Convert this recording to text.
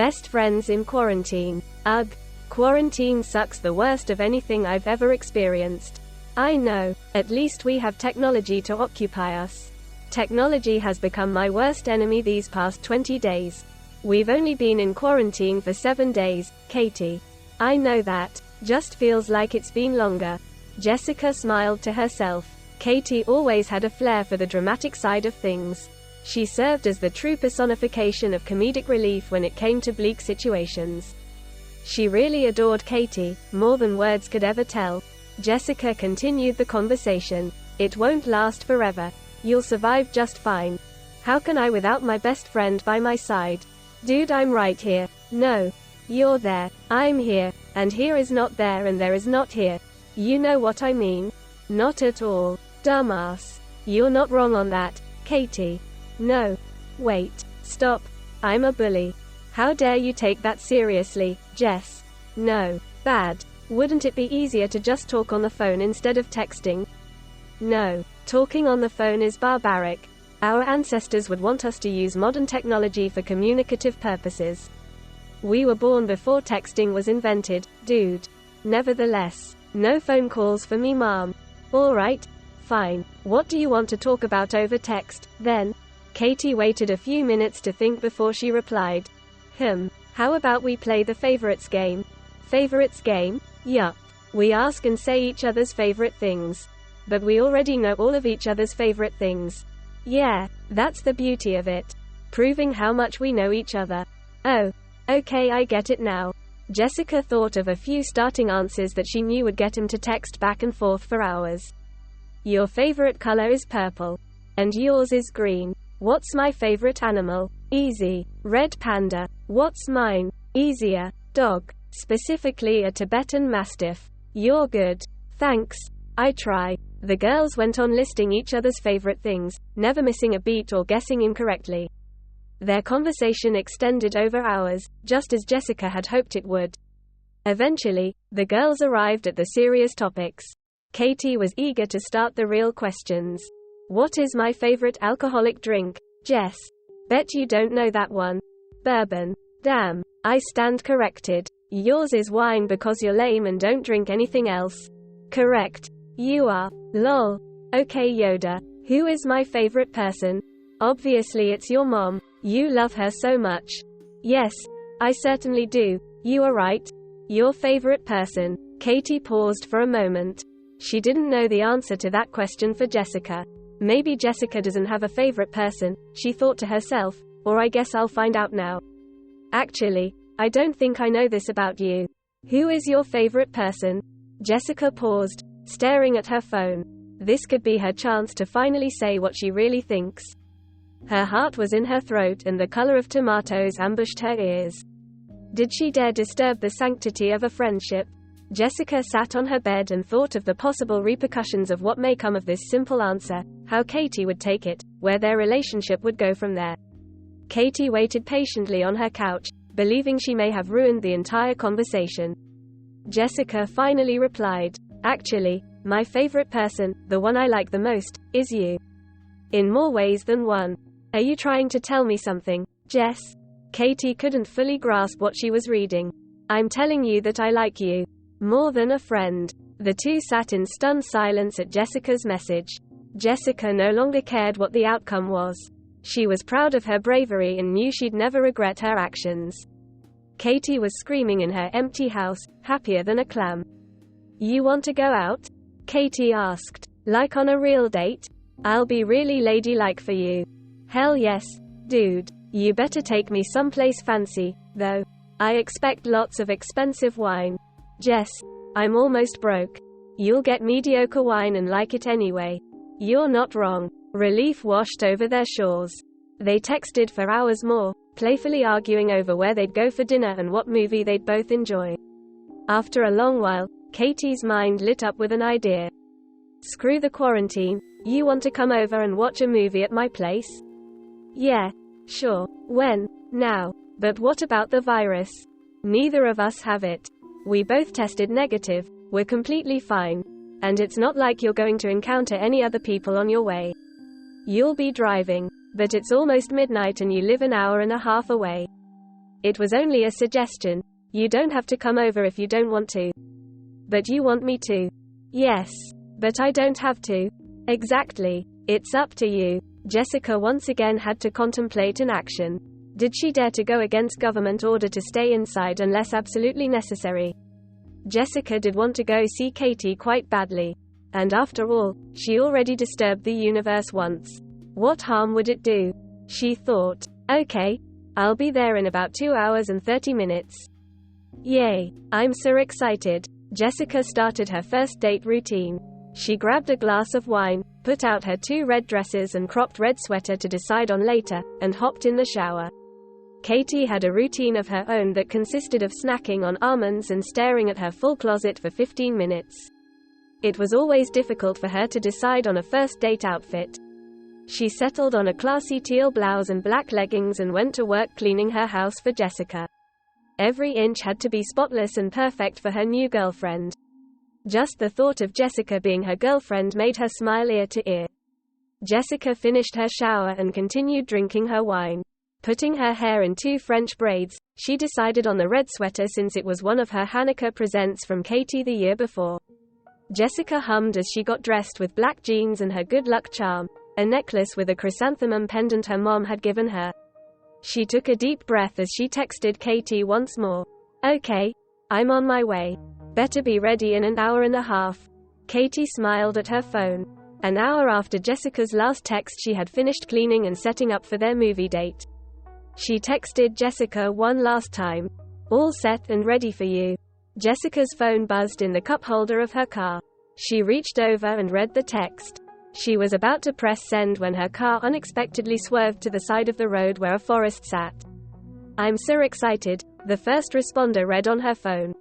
Best friends in quarantine. Ugh. Quarantine sucks the worst of anything I've ever experienced. I know. At least we have technology to occupy us. Technology has become my worst enemy these past 20 days. We've only been in quarantine for 7 days, Katie. I know that. Just feels like it's been longer. Jessica smiled to herself. Katie always had a flair for the dramatic side of things. She served as the true personification of comedic relief when it came to bleak situations. She really adored Katie, more than words could ever tell. Jessica continued the conversation. It won't last forever. You'll survive just fine. How can I without my best friend by my side? Dude, I'm right here. No. You're there. I'm here. And here is not there and there is not here. You know what I mean? Not at all. Dumbass. You're not wrong on that, Katie. No. Wait. Stop. I'm a bully. How dare you take that seriously, Jess? No. Bad. Wouldn't it be easier to just talk on the phone instead of texting? No. Talking on the phone is barbaric. Our ancestors would want us to use modern technology for communicative purposes. We were born before texting was invented, dude. Nevertheless, no phone calls for me, mom. Alright. Fine. What do you want to talk about over text, then? Katie waited a few minutes to think before she replied. How about we play the favorites game? Favorites game? Yup. We ask and say each other's favorite things. But we already know all of each other's favorite things. Yeah, that's the beauty of it. Proving how much we know each other. Oh. Okay, I get it now. Jessica thought of a few starting answers that she knew would get him to text back and forth for hours. Your favorite color is purple. And yours is green. What's my favorite animal? Easy. Red panda. What's mine? Easier. Dog. Specifically a Tibetan Mastiff. You're good. Thanks. I try. The girls went on listing each other's favorite things, never missing a beat or guessing incorrectly. Their conversation extended over hours, just as Jessica had hoped it would. Eventually, the girls arrived at the serious topics. Katie was eager to start the real questions. What is my favorite alcoholic drink, Jess? Bet you don't know that one. Bourbon. Damn. I stand corrected. Yours is wine because you're lame and don't drink anything else. Correct. You are. Lol. Okay, Yoda. Who is my favorite person? Obviously it's your mom. You love her so much. Yes, I certainly do. You are right. Your favorite person. Katie paused for a moment. She didn't know the answer to that question for Jessica. Maybe Jessica doesn't have a favorite person, she thought to herself, or I guess I'll find out now. Actually, I don't think I know this about you. Who is your favorite person? Jessica paused, staring at her phone. This could be her chance to finally say what she really thinks. Her heart was in her throat and the color of tomatoes ambushed her ears. Did she dare disturb the sanctity of a friendship? Jessica sat on her bed and thought of the possible repercussions of what may come of this simple answer, how Katie would take it, where their relationship would go from there. Katie waited patiently on her couch, believing she may have ruined the entire conversation. Jessica finally replied, Actually, my favorite person, the one I like the most, is you. In more ways than one. Are you trying to tell me something, Jess? Katie couldn't fully grasp what she was reading. I'm telling you that I like you. More than a friend. The two sat in stunned silence at Jessica's message. Jessica no longer cared what the outcome was. She was proud of her bravery and knew she'd never regret her actions. Katie was screaming in her empty house, happier than a clam. You want to go out? Katie asked. Like on a real date? I'll be really ladylike for you. Hell yes, dude. You better take me someplace fancy, though. I expect lots of expensive wine. Jess, I'm almost broke. You'll get mediocre wine and like it anyway. You're not wrong. Relief washed over their shores. They texted for hours more, playfully arguing over where they'd go for dinner and what movie they'd both enjoy. After a long while, Katie's mind lit up with an idea. Screw the quarantine. You want to come over and watch a movie at my place? Yeah, sure. When? Now. But what about the virus? Neither of us have it. We both tested negative, we're completely fine. And it's not like you're going to encounter any other people on your way. You'll be driving, but it's almost midnight and you live an hour and a half away. It was only a suggestion. You don't have to come over if you don't want to. But you want me to. Yes. But I don't have to. Exactly. It's up to you. Jessica once again had to contemplate an action. Did she dare to go against government order to stay inside unless absolutely necessary? Jessica did want to go see Katie quite badly. And after all, she already disturbed the universe once. What harm would it do? She thought. Okay. I'll be there in about 2 hours and 30 minutes. Yay. I'm so excited. Jessica started her first date routine. She grabbed a glass of wine, put out her 2 red dresses and cropped red sweater to decide on later, and hopped in the shower. Katie had a routine of her own that consisted of snacking on almonds and staring at her full closet for 15 minutes. It was always difficult for her to decide on a first date outfit. She settled on a classy teal blouse and black leggings and went to work cleaning her house for Jessica. Every inch had to be spotless and perfect for her new girlfriend. Just the thought of Jessica being her girlfriend made her smile ear to ear. Jessica finished her shower and continued drinking her wine. Putting her hair in 2 French braids, she decided on the red sweater since it was one of her Hanukkah presents from Katie the year before. Jessica hummed as she got dressed with black jeans and her good luck charm, a necklace with a chrysanthemum pendant her mom had given her. She took a deep breath as she texted Katie once more. Okay. I'm on my way. Better be ready in an hour and a half. Katie smiled at her phone. An hour after Jessica's last text, she had finished cleaning and setting up for their movie date. She texted Jessica one last time. All set and ready for you. Jessica's phone buzzed in the cup holder of her car. She reached over and read the text. She was about to press send when her car unexpectedly swerved to the side of the road where a forest sat. I'm so excited, the first responder read on her phone.